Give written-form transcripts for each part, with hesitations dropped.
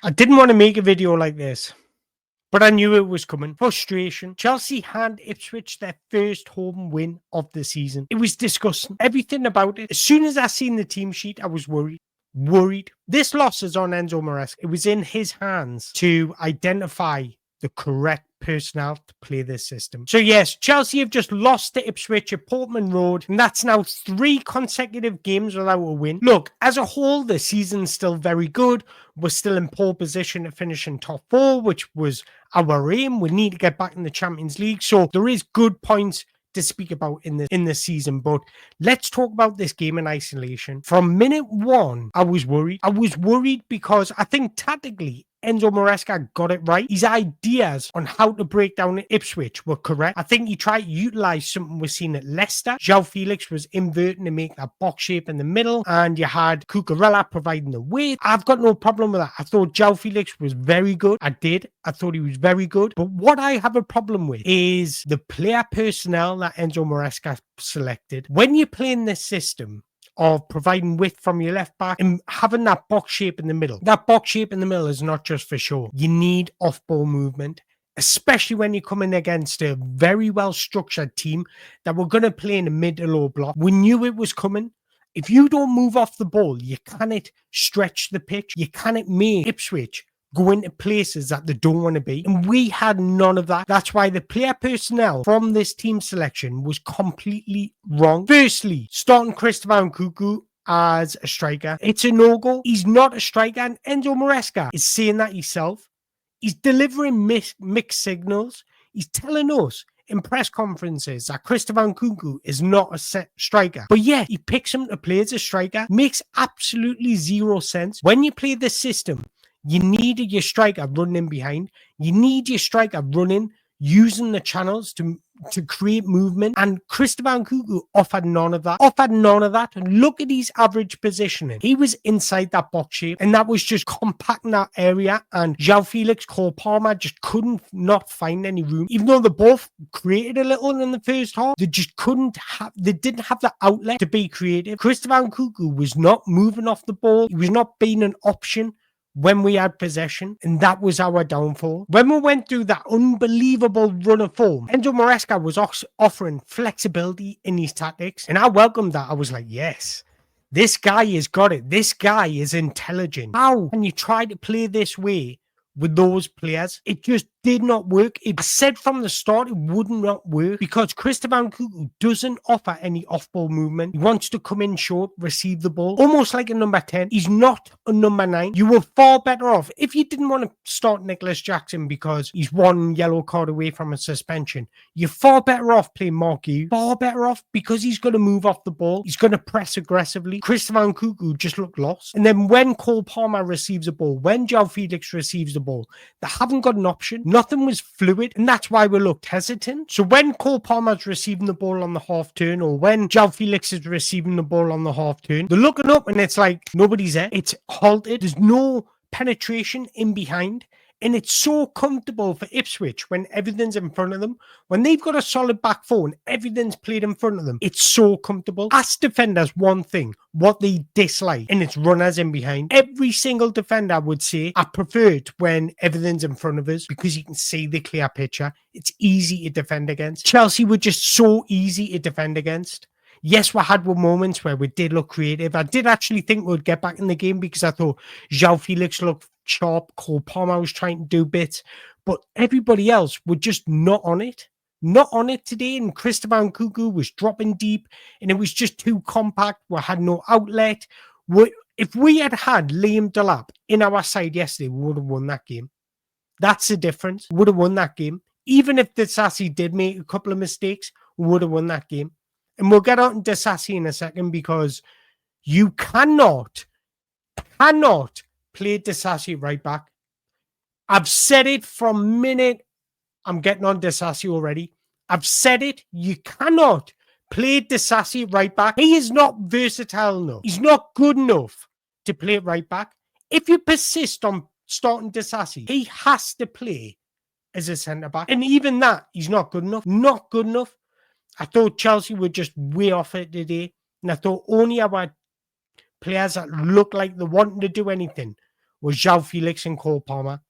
I didn't want to make a video like this, but I knew it was coming. Frustration. Chelsea hand Ipswich their first home win of the season. It was disgusting. Everything about it. As soon as I seen the team sheet, I was worried. This loss is on Enzo Maresca. It was in his hands to identify the correct personnel to play this system. So yes, Chelsea have just lost to Ipswich at Portman Road, and that's now 3 consecutive games without a win. Look, as a whole, the season's still very good. We're still in pole position to finish in top 4, which was our aim. We need to get back in the Champions League. So there is good points to speak about in the season, but let's talk about this game in isolation. From minute 1, I was worried. I was worried because I think tactically Enzo Maresca got it right. His ideas on how to break down Ipswich were correct. I think he tried to utilize something we're seeing at Leicester. João Felix was inverting to make that box shape in the middle, and you had Cucurella providing the weight. I've got no problem with that. I thought João Felix was very good. I thought he was very good. But what I have a problem with is the player personnel that Enzo Maresca selected. When you're playing this system of providing width from your left back and having that box shape in the middle. That box shape in the middle is not just for show. You need off-ball movement, especially when you're coming against a very well-structured team that were going to play in a mid to low block. We knew it was coming. If you don't move off the ball, you cannot stretch the pitch. You cannot make Ipswich go into places that they don't want to be. And we had none of that. That's why the player personnel from this team selection was completely wrong. Firstly, starting Christopher Nkunku as a striker. It's a no-go. He's not a striker, and Enzo Maresca is saying that himself. He's delivering mixed signals. He's telling us in press conferences that Christopher Nkunku is not a set striker. But yeah, he picks him to play as a striker. Makes absolutely zero sense. When you play this system, you need your striker running in behind. You need your striker running, using the channels to create movement. And Christopher Nkunku offered none of that. And look at his average positioning. He was inside that box shape, and that was just compacting that area. And João Felix, Cole Palmer just couldn't not find any room. Even though they both created a little in the first half, they didn't have the outlet to be creative. Christopher Nkunku was not moving off the ball. He was not being an option when we had possession, and that was our downfall. When we went through that unbelievable run of form, Enzo Maresca was offering flexibility in his tactics, and I welcomed that. I was like, yes, this guy has got it. This guy is intelligent. How can you try to play this way with those players? It just did not work. I said from the start it would not work because Christopher Nkunku doesn't offer any off-ball movement. He wants to come in short, receive the ball, almost like a number 10. He's not a number 9. You were far better off if you didn't want to start Nicholas Jackson because he's 1 yellow card away from a suspension. You're far better off playing Marquis. Far better off because he's going to move off the ball. He's going to press aggressively. Christopher Nkunku just looked lost. And then when Cole Palmer receives the ball, when João Felix receives the ball, they haven't got an option. Nothing was fluid, and that's why we looked hesitant. So when Cole Palmer's receiving the ball on the half turn, or when João Felix is receiving the ball on the half turn, they're looking up and it's like nobody's there. It's halted. There's no penetration in behind. And it's so comfortable for Ipswich when everything's in front of them. When they've got a solid back four and everything's played in front of them, it's so comfortable. Ask defenders one thing, what they dislike, and it's runners in behind. Every single defender would say, I prefer it when everything's in front of us because you can see the clear picture. It's easy to defend against. Chelsea were just so easy to defend against. Yes, we had moments where we did look creative. I did actually think we'd get back in the game because I thought João Felix looked sharp, Cole Palmer was trying to do bits, but everybody else were just not on it. Not on it today, and Christopher Nkunku was dropping deep, and it was just too compact. We had no outlet. If we had had Liam Delap in our side yesterday, we would have won that game. That's the difference. We would have won that game. Even if Disasi did make a couple of mistakes, we would have won that game. And we'll get on to Disasi in a second because you cannot play Disasi right back. I've said it from minute. I'm getting on Disasi already. I've said it. You cannot play Disasi right back. He is not versatile enough. He's not good enough to play right back. If you persist on starting Disasi, he has to play as a centre back. And even that, he's not good enough. Not good enough. I thought Chelsea were just way off it today. And I thought only our players that looked like they wanted to do anything was João Felix and Cole Palmer.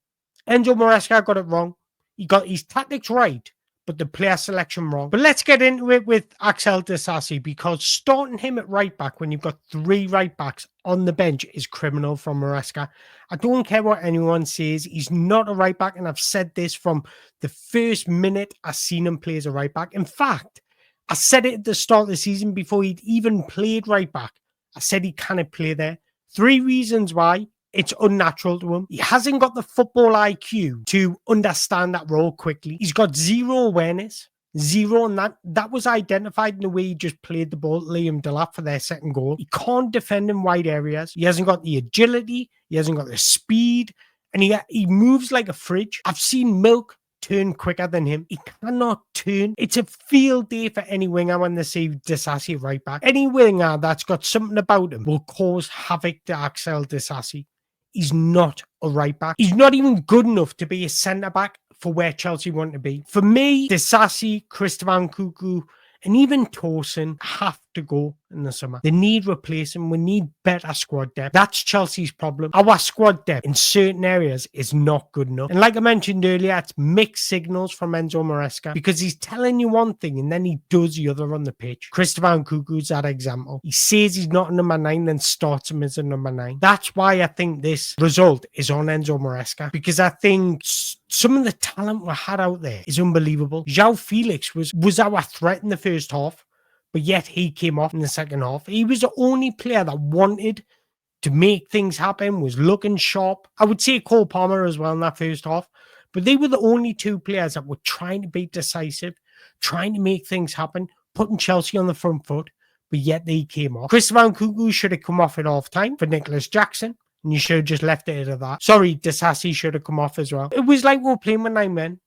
Enzo Maresca got it wrong. He got his tactics right, but the player selection wrong. But let's get into it with Axel Disasi, because starting him at right back when you've got 3 right backs on the bench is criminal from Maresca. I don't care what anyone says. He's not a right back, and I've said this from the first minute I seen him play as a right back. In fact, I said it at the start of the season before he'd even played right back. I said he cannot play there. 3 reasons why. It's unnatural to him. He hasn't got the football IQ to understand that role quickly. He's got 0 awareness. 0, and that was identified in the way he just played the ball, Liam Delap, for their second goal. He can't defend in wide areas. He hasn't got the agility. He hasn't got the speed. And he moves like a fridge. I've seen Milk turn quicker than him. He cannot turn. It's a field day for any winger when they see Disasi right back. Any winger that's got something about him will cause havoc to Axel Disasi. He's not a right back. He's not even good enough to be a centre back for where Chelsea want to be. For me, Disasi, Christopher Nkunku, and even Tosin have to go in the summer. They need replacement. We need better squad depth. That's Chelsea's problem. Our squad depth in certain areas is not good enough. And like I mentioned earlier, it's mixed signals from Enzo Maresca, because he's telling you one thing and then he does the other on the pitch. Christopher Nkunku's that example. He says he's not a number 9, then starts him as a number 9. That's why I think this result is on Enzo Maresca, because I think some of the talent we had out there is unbelievable. João Felix was our threat in the first half, but yet he came off in the second half. He was the only player that wanted to make things happen, was looking sharp. I would say Cole Palmer as well in that first half, but they were the only 2 players that were trying to be decisive, trying to make things happen, putting Chelsea on the front foot, but yet they came off. Christopher Nkunku should have come off at half time for Nicholas Jackson, and you should have just left it at that. Sorry, Disasi should have come off as well. It was like we were playing with 9 men.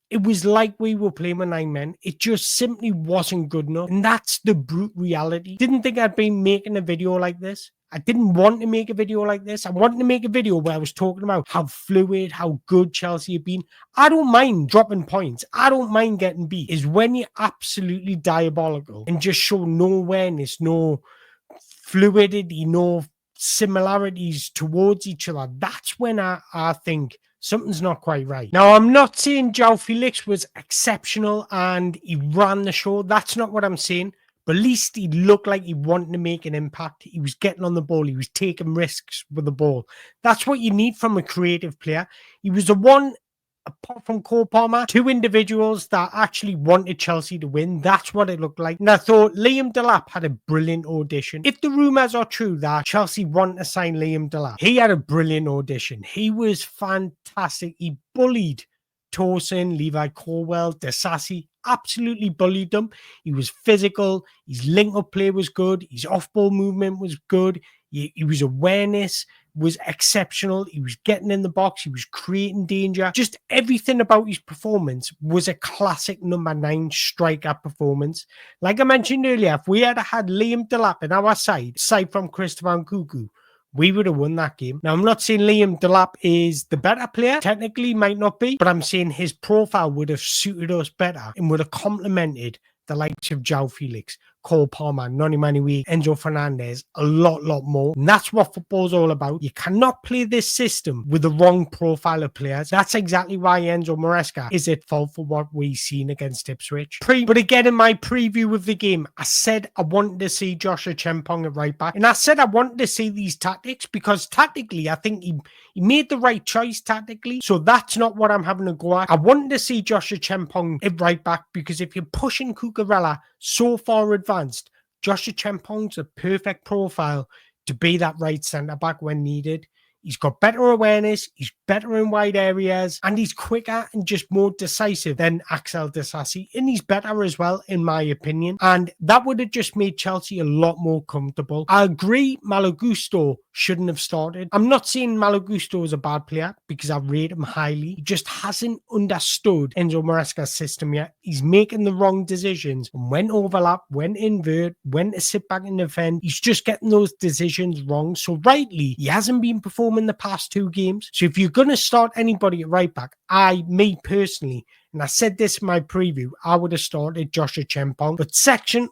It was like we were playing with 9 men. It just simply wasn't good enough. And that's the brute reality. Didn't think I'd be making a video like this. I didn't want to make a video like this. I wanted to make a video where I was talking about how fluid, how good Chelsea have been. I don't mind dropping points. I don't mind getting beat. It's when you're absolutely diabolical and just show no awareness, no fluidity, no similarities towards each other. That's when I think something's not quite right. Now, I'm not saying João Felix was exceptional and he ran the show. That's not what I'm saying. But at least he looked like he wanted to make an impact. He was getting on the ball. He was taking risks with the ball. That's what you need from a creative player. He was the one, apart from Cole Palmer, 2 individuals that actually wanted Chelsea to win. That's what it looked like. And I thought Liam Delap had a brilliant audition. If the rumours are true that Chelsea wanted to sign Liam Delap, he had a brilliant audition. He was fantastic. He bullied Tosin, Levi Colwell, Disasi, absolutely bullied them. He was physical. His link-up play was good. His off-ball movement was good. He was awareness was exceptional. He was getting in the box. He was creating danger. Just everything about his performance was a classic number 9 striker performance. Like I mentioned earlier, if we had had Liam Delap in our side, aside from Christopher Nkunku, we would have won that game. Now, I'm not saying Liam Delap is the better player. Technically, might not be. But I'm saying his profile would have suited us better and would have complemented the likes of João Felix, Cole Palmer, Noni Manuel, Enzo Fernandez, a lot more. And that's what football's all about. You cannot play this system with the wrong profile of players. That's exactly why Enzo Maresca is at fault for what we've seen against Ipswich. But again, in my preview of the game, I said I wanted to see Joshua Chempong at right back. And I said I wanted to see these tactics because tactically, I think he made the right choice tactically. So that's not what I'm having to go at. I wanted to see Joshua Chempong at right back because if you're pushing Cucurella so far advanced, Joshua Chempong's a perfect profile to be that right centre-back when needed. He's got better awareness, he's better in wide areas, and he's quicker and just more decisive than Axel Disasi. And he's better as well, in my opinion. And that would have just made Chelsea a lot more comfortable. I agree Malo Gusto shouldn't have started. I'm not saying Malo Gusto is a bad player because I rate him highly. He just hasn't understood Enzo Maresca's system yet. He's making the wrong decisions. And when overlap, when invert, when to sit back and defend, he's just getting those decisions wrong. So rightly, he hasn't been performing form in the past 2 games. So if you're going to start anybody at right back, me personally, and I said this in my preview, I would have started Joshua Chempong. But second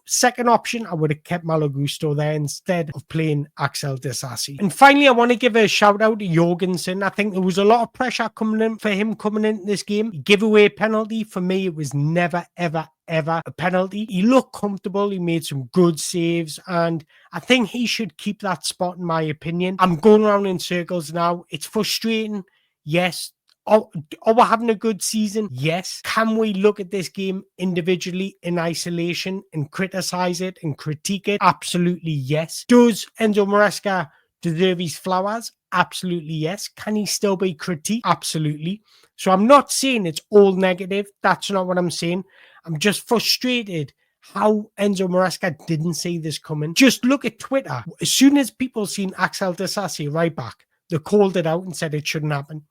option, I would have kept Malo Gusto there instead of playing Axel Disasi. And finally, I want to give a shout out to Jorgensen. I think there was a lot of pressure coming in for him coming into this game. He gave away a penalty. For me, it was never, ever a penalty. He looked comfortable. He made some good saves, and I think he should keep that spot, in my opinion. I'm going around in circles now. It's frustrating. Yes. Are we having a good season? Yes. Can we look at this game individually in isolation and criticize it and critique it? Absolutely yes. Does Enzo Maresca deserve his flowers? Absolutely yes. Can he still be critiqued? Absolutely. So I'm not saying it's all negative. That's not what I'm saying. I'm just frustrated how Enzo Maresca didn't see this coming. Just look at Twitter. As soon as people seen Axel Disasi right back, they called it out and said it shouldn't happen.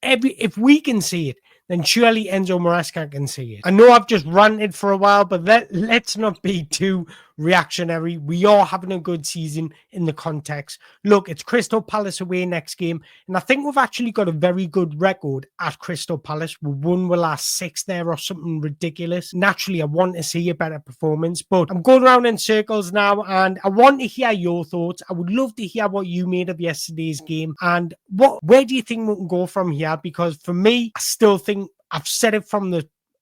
If we can see it, then surely Enzo Maresca can see it. I know I've just ranted for a while, but let's not be too reactionary. We are having a good season in the context. Look, it's Crystal Palace away next game, and I think we've actually got a very good record at Crystal Palace. We won the last 6 there or something ridiculous. Naturally, I want to see a better performance, but I'm going around in circles now, and I want to hear your thoughts. I would love to hear what you made of yesterday's game, and where do you think we can go from here? Because for me, I still think I've said it from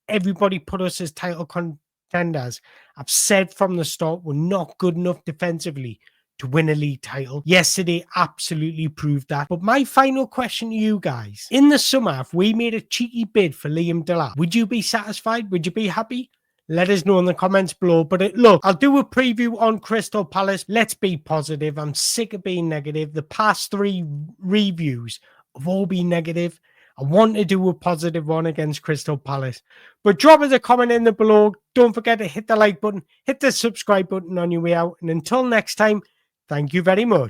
everybody put us as title contenders. I've said from the start, we're not good enough defensively to win a league title. Yesterday absolutely proved that. But my final question to you guys, in the summer, if we made a cheeky bid for Liam Delap, would you be satisfied? Would you be happy? Let us know in the comments below. But look, I'll do a preview on Crystal Palace. Let's be positive. I'm sick of being negative. The past 3 reviews have all been negative. I want to do a positive one against Crystal Palace. But drop us a comment in the below. Don't forget to hit the like button, hit the subscribe button on your way out. And until next time, thank you very much.